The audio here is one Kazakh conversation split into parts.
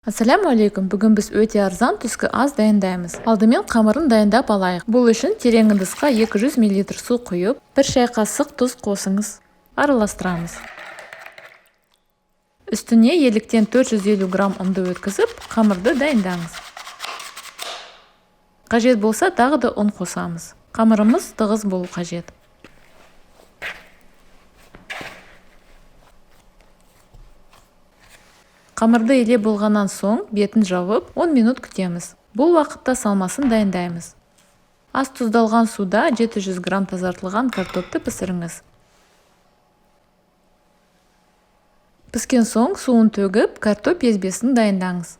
Ассаламу алейкум. Бүгін біз өте арзан түскі ас дайындаймыз. Алдымен қамырын дайындап алайық. Бұл үшін терең ыдысқа 200 мл су құйып, 1 шай қасық тұз қосыңыз. Араластырамыз. Үстіне еліктен 450 грамм ұнды өткізіп, қамырды дайындаңыз. Қажет болса, тағы да ұн қосамыз. Қамырымыз тығыз болу қажет. Қамырды еле болғаннан соң бетін жауып 10 минут күтеміз. Бұл уақытта салмасын дайындаймыз. Аз тұздалған суда 700 грамм тазартылған картопты пісіріңіз. Піскен соң суын төгіп, картоп езбесін дайындаңыз.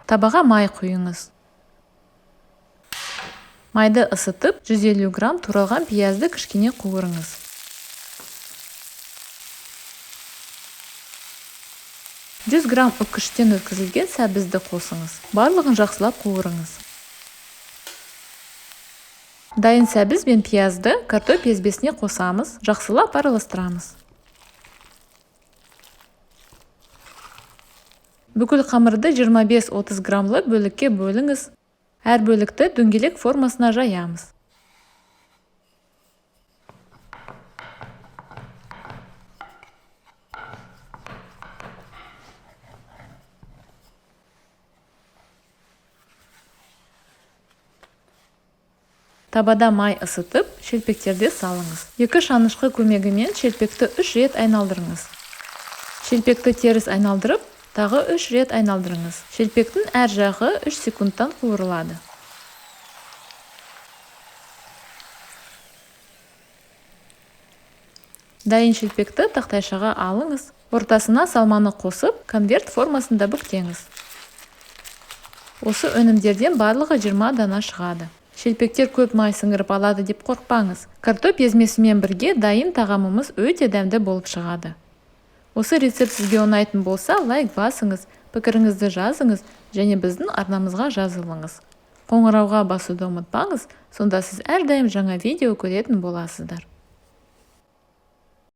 Табаға май құйыңыз. Майды ысытып, 150 грамм туралған пиязды кішкене қуырыңыз. Жүз грамм үккіштен өткізілген сәбізді қосыңыз. Барлығын жақсылап қуырыңыз. Дайын сәбіз бен пиязды картоп езбесіне қосамыз, жақсылап араластырамыз. Бүкіл қамырды 25-30 граммлы бөлікке бөліңіз. Әр бөлікті дөңгелек формасына жаямыз. Табада май ысытып, шелпектерде салыңыз. 2 шанышқы көмегімен шелпекті 3 рет айналдырыңыз. Шелпекті теріс айналдырып, тағы 3 рет айналдырыңыз. Шелпектің әр жағы 3 секундтан қуырылады. Дайын шелпекті тақтайшаға алыңыз. Ортасына салманы қосып, конверт формасында бүктеңіз. Осы өнімдерден барлығы 20 дана шығады. Шелпектер көп май сіңіріп алады деп қорықпаңыз. Картоп езмесімен бірге дайын тағамымыз өте дәмді болып шығады. Осы рецепт сізге ұнайтын болса, лайк басыңыз, пікіріңізді жазыңыз және біздің арнамызға жазылыңыз. Қоңырауға басуды ұмытпаңыз, сонда сіз әрдайым жаңа видео көретін боласыздар.